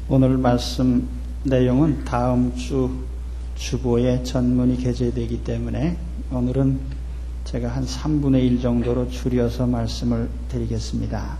오늘 말씀 내용은 다음 주 주보에 전문이 게재되기 때문에 오늘은 제가 한 3분의 1 정도로 줄여서 말씀을 드리겠습니다.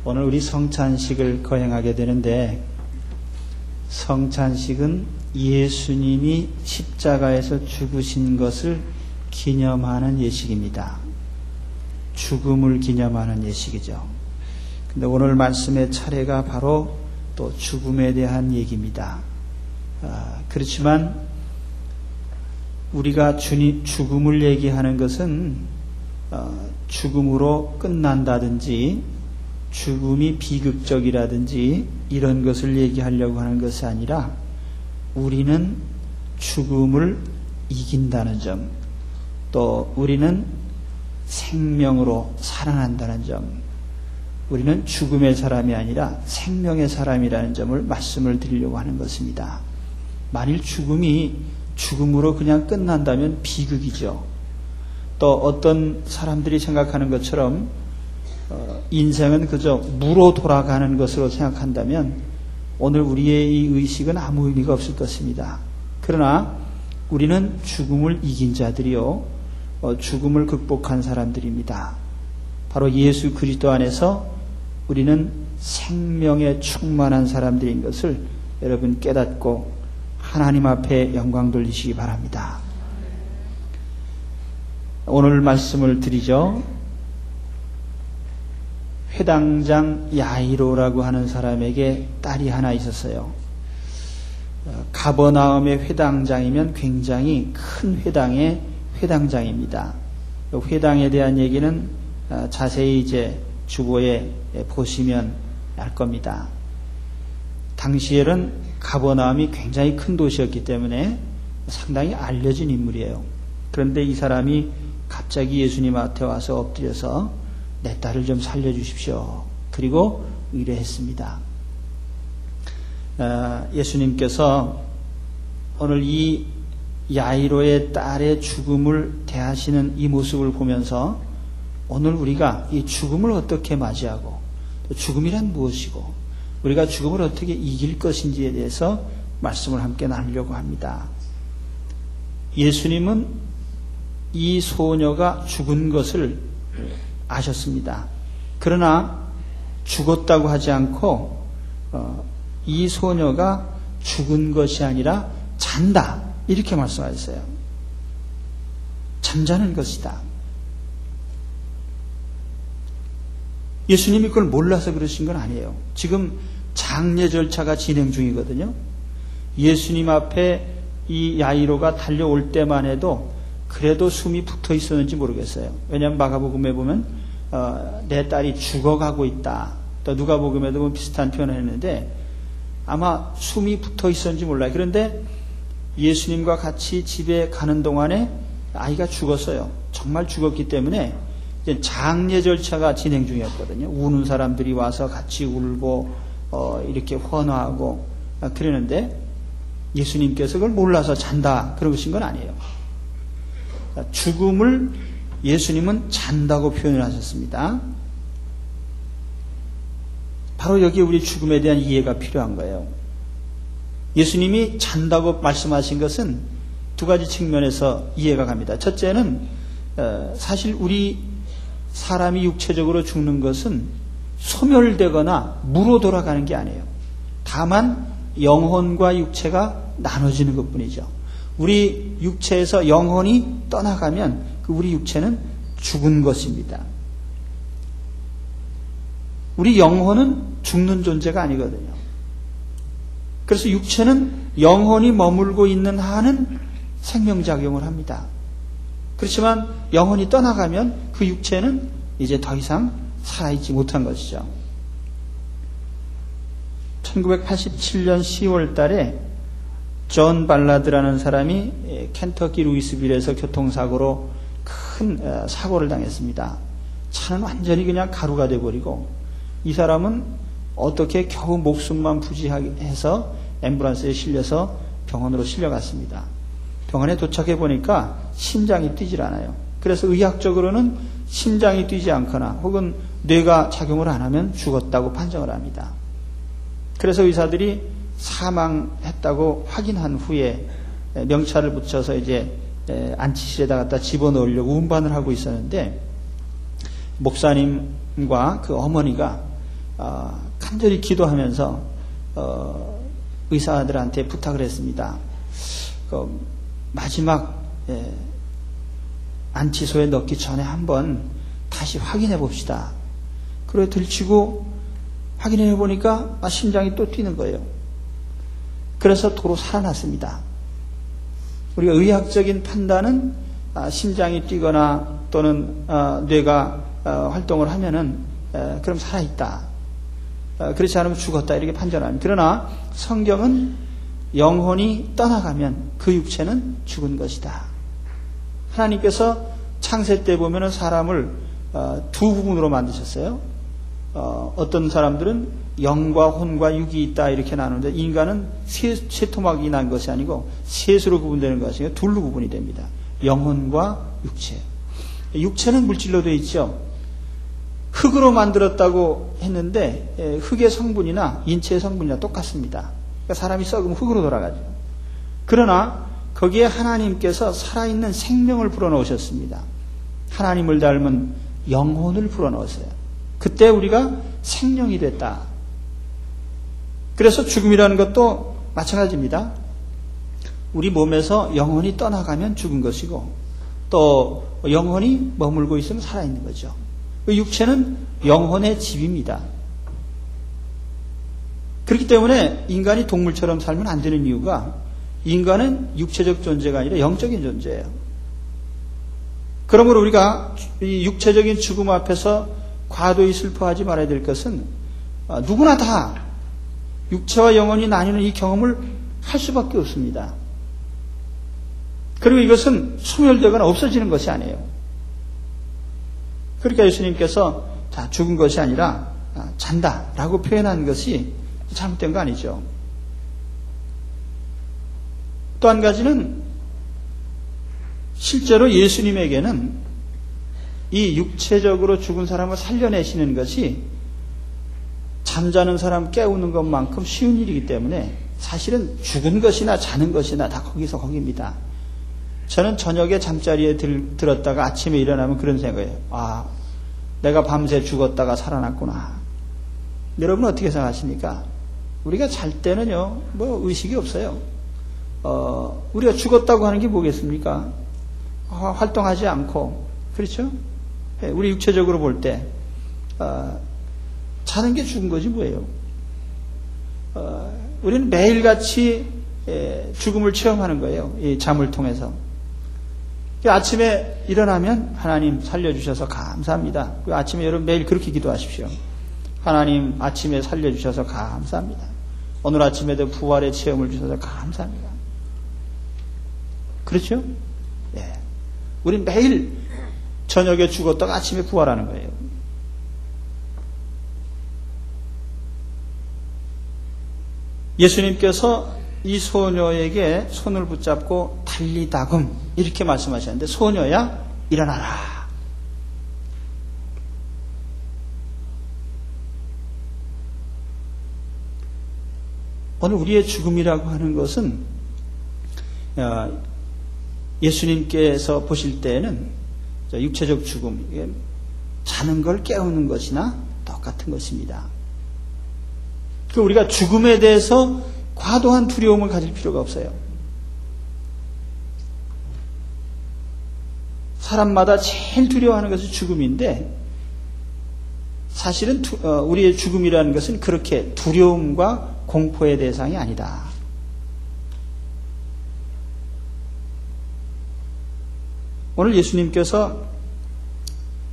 오늘 우리 성찬식을 거행하게 되는데, 성찬식은 예수님이 십자가에서 죽으신 것을 기념하는 예식입니다. 죽음을 기념하는 예식이죠. 근데 오늘 말씀의 차례가 바로 또 죽음에 대한 얘기입니다. 그렇지만 우리가 죽음을 얘기하는 것은 죽음으로 끝난다든지 죽음이 비극적이라든지 이런 것을 얘기하려고 하는 것이 아니라, 우리는 죽음을 이긴다는 점, 또 우리는 생명으로 살아난다는 점, 우리는 죽음의 사람이 아니라 생명의 사람이라는 점을 말씀을 드리려고 하는 것입니다. 만일 죽음이 죽음으로 그냥 끝난다면 비극이죠. 또 어떤 사람들이 생각하는 것처럼 인생은 그저 무로 돌아가는 것으로 생각한다면 오늘 우리의 이 의식은 아무 의미가 없을 것입니다. 그러나 우리는 죽음을 이긴 자들이요, 죽음을 극복한 사람들입니다. 바로 예수 그리스도 안에서 우리는 생명에 충만한 사람들인 것을 여러분 깨닫고 하나님 앞에 영광 돌리시기 바랍니다. 오늘 말씀을 드리죠. 회당장 야이로라고 하는 사람에게 딸이 하나 있었어요. 가버나움의 회당장이면 굉장히 큰 회당의 회당장입니다. 회당에 대한 얘기는 자세히 이제 주보에 보시면 알 겁니다. 당시에는 가버나움이 굉장히 큰 도시였기 때문에 상당히 알려진 인물이에요. 그런데 이 사람이 갑자기 예수님 앞에 와서 엎드려서 내 딸을 좀 살려주십시오. 그리고 의뢰했습니다. 예수님께서 오늘 이 야이로의 딸의 죽음을 대하시는 이 모습을 보면서 오늘 우리가 이 죽음을 어떻게 맞이하고, 또 죽음이란 무엇이고, 우리가 죽음을 어떻게 이길 것인지에 대해서 말씀을 함께 나누려고 합니다. 예수님은 이 소녀가 죽은 것을 아셨습니다. 그러나 죽었다고 하지 않고 이 소녀가 죽은 것이 아니라 잔다, 이렇게 말씀하셨어요. 잠자는 것이다. 예수님이 그걸 몰라서 그러신 건 아니에요. 지금 장례 절차가 진행 중이거든요. 예수님 앞에 이 야이로가 달려올 때만 해도 그래도 숨이 붙어 있었는지 모르겠어요. 왜냐하면 마가복음에 보면 내 딸이 죽어가고 있다, 또 누가복음에도 보면 비슷한 표현을 했는데 아마 숨이 붙어 있었는지 몰라요. 그런데 예수님과 같이 집에 가는 동안에 아이가 죽었어요. 정말 죽었기 때문에 이제 장례 절차가 진행 중이었거든요. 우는 사람들이 와서 같이 울고 이렇게 환호하고 그러는데 예수님께서 그걸 몰라서 잔다 그러신 건 아니에요. 죽음을 예수님은 잔다고 표현을 하셨습니다. 바로 여기에 우리 죽음에 대한 이해가 필요한 거예요. 예수님이 잔다고 말씀하신 것은 두 가지 측면에서 이해가 갑니다. 첫째는 사실 우리 사람이 육체적으로 죽는 것은 소멸되거나 무로 돌아가는 게 아니에요. 다만 영혼과 육체가 나눠지는 것뿐이죠. 우리 육체에서 영혼이 떠나가면 그 우리 육체는 죽은 것입니다. 우리 영혼은 죽는 존재가 아니거든요. 그래서 육체는 영혼이 머물고 있는 한은 생명작용을 합니다. 그렇지만 영혼이 떠나가면 그 육체는 이제 더 이상 살아있지 못한 것이죠. 1987년 10월 달에 존 발라드라는 사람이 켄터키 루이스빌에서 교통사고로 큰 사고를 당했습니다. 차는 완전히 그냥 가루가 돼버리고 이 사람은 어떻게 겨우 목숨만 부지해서 앰뷸런스에 실려서 병원으로 실려갔습니다. 병원에 도착해 보니까 심장이 뛰질 않아요. 그래서 의학적으로는 심장이 뛰지 않거나 혹은 뇌가 작용을 안 하면 죽었다고 판정을 합니다. 그래서 의사들이 사망했다고 확인한 후에 명찰을 붙여서 이제 안치실에다 갖다 집어넣으려고 운반을 하고 있었는데, 목사님과 그 어머니가 간절히 기도하면서 의사들한테 부탁을 했습니다. 마지막 안치소에 넣기 전에 한번 다시 확인해 봅시다. 그래 들치고 확인해 보니까 심장이 또 뛰는 거예요. 그래서 도로 살아났습니다. 우리가 의학적인 판단은 심장이 뛰거나 또는 뇌가 활동을 하면은 그럼 살아있다, 그렇지 않으면 죽었다, 이렇게 판단합니다. 그러나 성경은 영혼이 떠나가면 그 육체는 죽은 것이다. 하나님께서 창세 때 보면은 사람을 두 부분으로 만드셨어요. 어떤 사람들은 영과 혼과 육이 있다 이렇게 나누는데, 인간은 세 토막이 난 것이 아니고 셋으로 구분되는 것이 아니고 둘로 구분이 됩니다. 영혼과 육체. 육체는 물질로 되어 있죠. 흙으로 만들었다고 했는데 흙의 성분이나 인체의 성분이나 똑같습니다. 그러니까 사람이 썩으면 흙으로 돌아가죠. 그러나 거기에 하나님께서 살아있는 생명을 불어넣으셨습니다. 하나님을 닮은 영혼을 불어넣었어요. 그때 우리가 생명이 됐다. 그래서 죽음이라는 것도 마찬가지입니다. 우리 몸에서 영혼이 떠나가면 죽은 것이고, 또 영혼이 머물고 있으면 살아있는 거죠. 그 육체는 영혼의 집입니다. 그렇기 때문에 인간이 동물처럼 살면 안 되는 이유가, 인간은 육체적 존재가 아니라 영적인 존재예요. 그러므로 우리가 이 육체적인 죽음 앞에서 과도히 슬퍼하지 말아야 될 것은, 누구나 다 육체와 영혼이 나뉘는 이 경험을 할 수밖에 없습니다. 그리고 이것은 소멸되거나 없어지는 것이 아니에요. 그러니까 예수님께서 죽은 것이 아니라 잔다라고 표현한 것이 잘못된 거 아니죠. 또 한 가지는, 실제로 예수님에게는 이 육체적으로 죽은 사람을 살려내시는 것이 잠자는 사람 깨우는 것만큼 쉬운 일이기 때문에 사실은 죽은 것이나 자는 것이나 다 거기서 거기입니다. 저는 저녁에 잠자리에 들었다가 아침에 일어나면 그런 생각이에요. 내가 밤새 죽었다가 살아났구나. 여러분 어떻게 생각하십니까? 우리가 잘 때는요, 의식이 없어요. 우리가 죽었다고 하는 게 뭐겠습니까? 활동하지 않고, 그렇죠? 우리 육체적으로 볼 때, 자는 게 죽은 거지 뭐예요. 우리는 매일같이 죽음을 체험하는 거예요. 이 잠을 통해서. 아침에 일어나면 하나님 살려주셔서 감사합니다. 아침에 여러분 매일 그렇게 기도하십시오. 하나님 아침에 살려주셔서 감사합니다. 오늘 아침에도 부활의 체험을 주셔서 감사합니다. 그렇죠? 예. 우린 매일 저녁에 죽었다가 아침에 부활하는 거예요. 예수님께서 이 소녀에게 손을 붙잡고 달리다금 이렇게 말씀하셨는데, 소녀야 일어나라. 오늘 우리의 죽음이라고 하는 것은 예수님께서 보실 때에는 육체적 죽음, 자는 걸 깨우는 것이나 똑같은 것입니다. 우리가 죽음에 대해서 과도한 두려움을 가질 필요가 없어요. 사람마다 제일 두려워하는 것이 죽음인데, 사실은 우리의 죽음이라는 것은 그렇게 두려움과 공포의 대상이 아니다. 오늘 예수님께서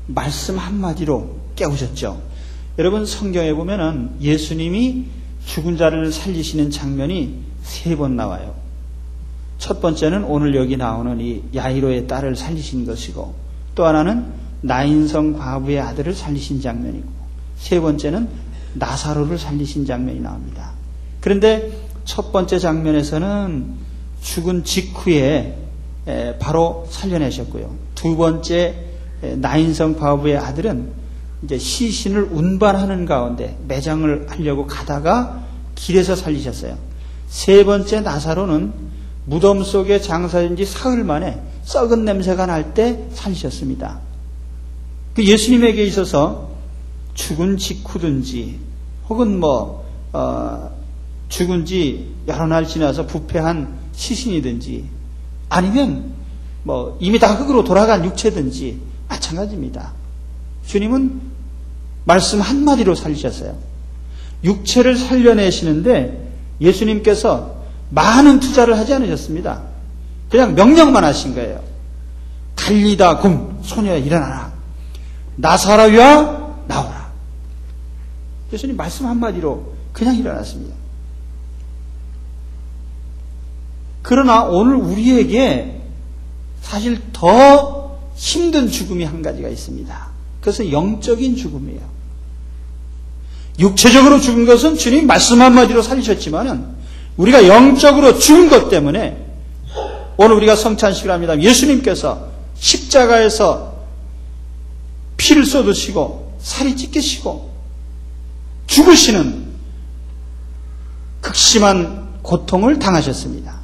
말씀 한마디로 깨우셨죠. 여러분 성경에 보면은 예수님이 죽은 자를 살리시는 장면이 3번 나와요. 첫 번째는 오늘 여기 나오는 이 야이로의 딸을 살리신 것이고, 또 하나는 나인성 과부의 아들을 살리신 장면이고, 세 번째는 나사로를 살리신 장면이 나옵니다. 그런데 첫 번째 장면에서는 죽은 직후에 바로 살려내셨고요. 두 번째 나인성 과부의 아들은 이제 시신을 운반하는 가운데 매장을 하려고 가다가 길에서 살리셨어요. 세 번째 나사로는 무덤 속에 장사된 지 사흘 만에 썩은 냄새가 날 때 살리셨습니다. 그 예수님에게 있어서 죽은 직후든지 혹은 죽은 지 여러 날 지나서 부패한 시신이든지 아니면 이미 다 흙으로 돌아간 육체든지 마찬가지입니다. 주님은 말씀 한마디로 살리셨어요. 육체를 살려내시는데 예수님께서 많은 투자를 하지 않으셨습니다. 그냥 명령만 하신 거예요. 달리다 굼 소녀야 일어나라. 나사로야 나오라. 예수님 말씀 한마디로 그냥 일어났습니다. 그러나 오늘 우리에게 사실 더 힘든 죽음이 한 가지가 있습니다. 그것은 영적인 죽음이에요. 육체적으로 죽은 것은 주님 말씀 한마디로 살리셨지만은 우리가 영적으로 죽은 것 때문에 오늘 우리가 성찬식을 합니다. 예수님께서 십자가에서 피를 쏟으시고 살이 찢기시고 죽으시는 극심한 고통을 당하셨습니다.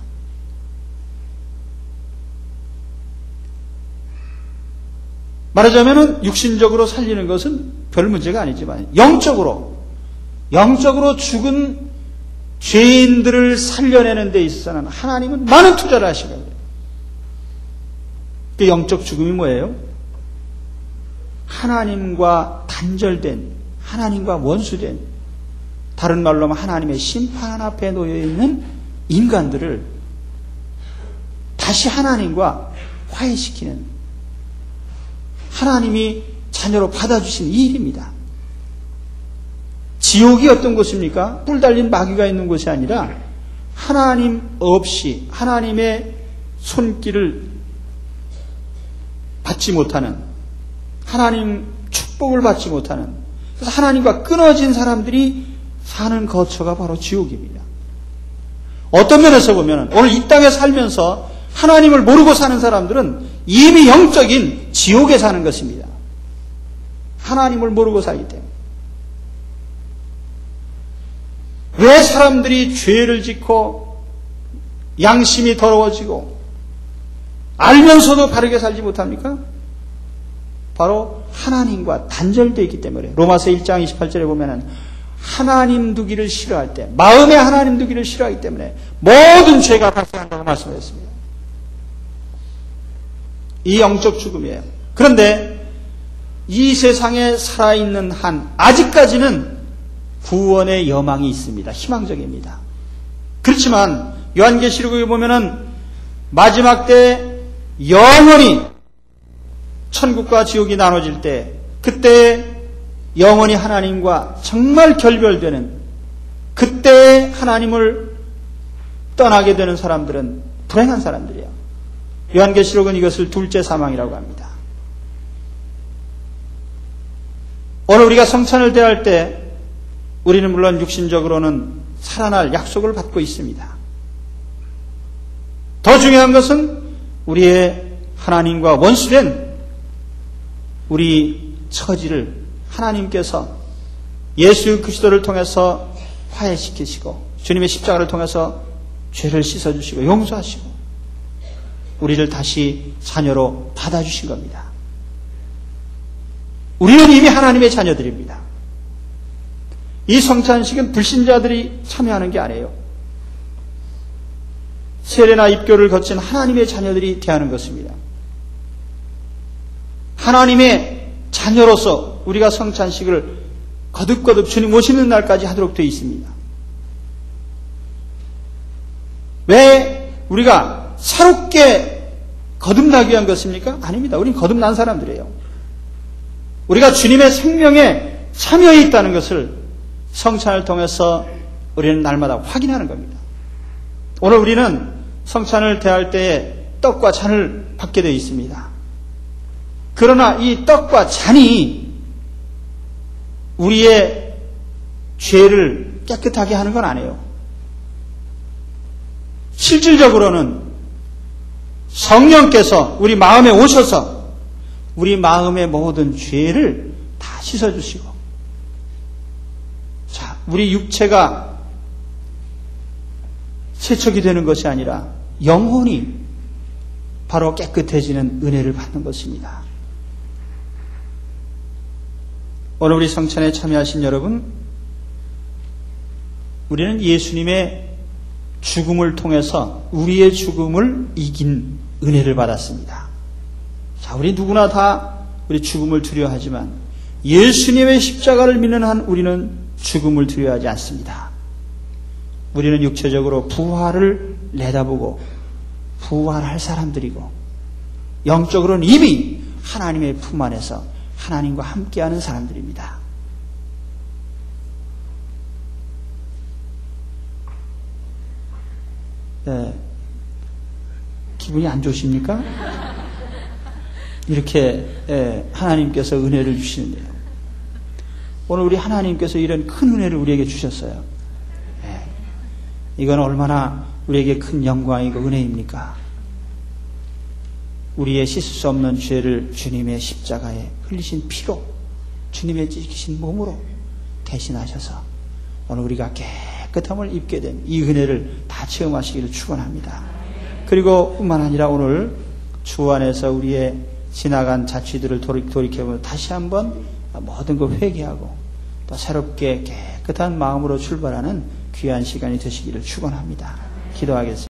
말하자면 육신적으로 살리는 것은 별 문제가 아니지만 영적으로 죽은 죄인들을 살려내는 데 있어서는 하나님은 많은 투자를 하신 거예요. 그 영적 죽음이 뭐예요? 하나님과 단절된, 하나님과 원수된, 다른 말로 하면 하나님의 심판 앞에 놓여있는 인간들을 다시 하나님과 화해시키는, 하나님이 자녀로 받아주신 이 일입니다. 지옥이 어떤 곳입니까? 뿔 달린 마귀가 있는 곳이 아니라 하나님 없이 하나님의 손길을 받지 못하는, 하나님 축복을 받지 못하는, 그래서 하나님과 끊어진 사람들이 사는 거처가 바로 지옥입니다. 어떤 면에서 보면 오늘 이 땅에 살면서 하나님을 모르고 사는 사람들은 이미 영적인 지옥에 사는 것입니다. 하나님을 모르고 살기 때문에. 왜 사람들이 죄를 짓고 양심이 더러워지고 알면서도 바르게 살지 못합니까? 바로 하나님과 단절되어 있기 때문에. 로마서 1장 28절에 보면은 하나님 두기를 싫어할 때, 마음에 하나님 두기를 싫어하기 때문에 모든 죄가 발생한다고 말씀하셨습니다. 이 영적 죽음이에요. 그런데 이 세상에 살아있는 한 아직까지는 구원의 여망이 있습니다. 희망적입니다. 그렇지만 요한계시록에 보면은 마지막 때 영원히 천국과 지옥이 나눠질 때, 그때 영원히 하나님과 정말 결별되는, 그때 하나님을 떠나게 되는 사람들은 불행한 사람들이에요. 요한계시록은 이것을 둘째 사망이라고 합니다. 오늘 우리가 성찬을 대할 때 우리는 물론 육신적으로는 살아날 약속을 받고 있습니다. 더 중요한 것은 우리의 하나님과 원수된 우리 처지를 하나님께서 예수 그리스도를 통해서 화해시키시고 주님의 십자가를 통해서 죄를 씻어주시고 용서하시고 우리를 다시 자녀로 받아주신 겁니다. 우리는 이미 하나님의 자녀들입니다. 이 성찬식은 불신자들이 참여하는 게 아니에요. 세례나 입교를 거친 하나님의 자녀들이 대하는 것입니다. 하나님의 자녀로서 우리가 성찬식을 거듭거듭 주님 오시는 날까지 하도록 되어 있습니다. 왜 우리가 새롭게 거듭나기 위한 것입니까? 아닙니다. 우리는 거듭난 사람들이에요. 우리가 주님의 생명에 참여해 있다는 것을 성찬을 통해서 우리는 날마다 확인하는 겁니다. 오늘 우리는 성찬을 대할 때에 떡과 잔을 받게 되어 있습니다. 그러나 이 떡과 잔이 우리의 죄를 깨끗하게 하는 건 아니에요. 실질적으로는 성령께서 우리 마음에 오셔서 우리 마음의 모든 죄를 다 씻어주시고, 자, 우리 육체가 세척이 되는 것이 아니라 영혼이 바로 깨끗해지는 은혜를 받는 것입니다. 오늘 우리 성찬에 참여하신 여러분, 우리는 예수님의 죽음을 통해서 우리의 죽음을 이긴 은혜를 받았습니다. 자, 우리 누구나 다 우리 죽음을 두려워하지만 예수님의 십자가를 믿는 한 우리는 죽음을 두려워하지 않습니다. 우리는 육체적으로 부활을 내다보고 부활할 사람들이고 영적으로는 이미 하나님의 품 안에서 하나님과 함께하는 사람들입니다. 기분이 안 좋으십니까? 이렇게 하나님께서 은혜를 주시는데요. 오늘 우리 하나님께서 이런 큰 은혜를 우리에게 주셨어요. 이건 얼마나 우리에게 큰 영광이고 은혜입니까? 우리의 씻을 수 없는 죄를 주님의 십자가에 흘리신 피로, 주님의 찢기신 몸으로 대신하셔서 오늘 우리가 깨끗함을 입게 된 이 은혜를 다 체험하시기를 축원합니다. 그리고 뿐만 아니라 오늘 주 안에서 우리의 지나간 자취들을 돌이켜보면 다시 한번 모든 걸 회개하고 또 새롭게 깨끗한 마음으로 출발하는 귀한 시간이 되시기를 축원합니다. 기도하겠습니다.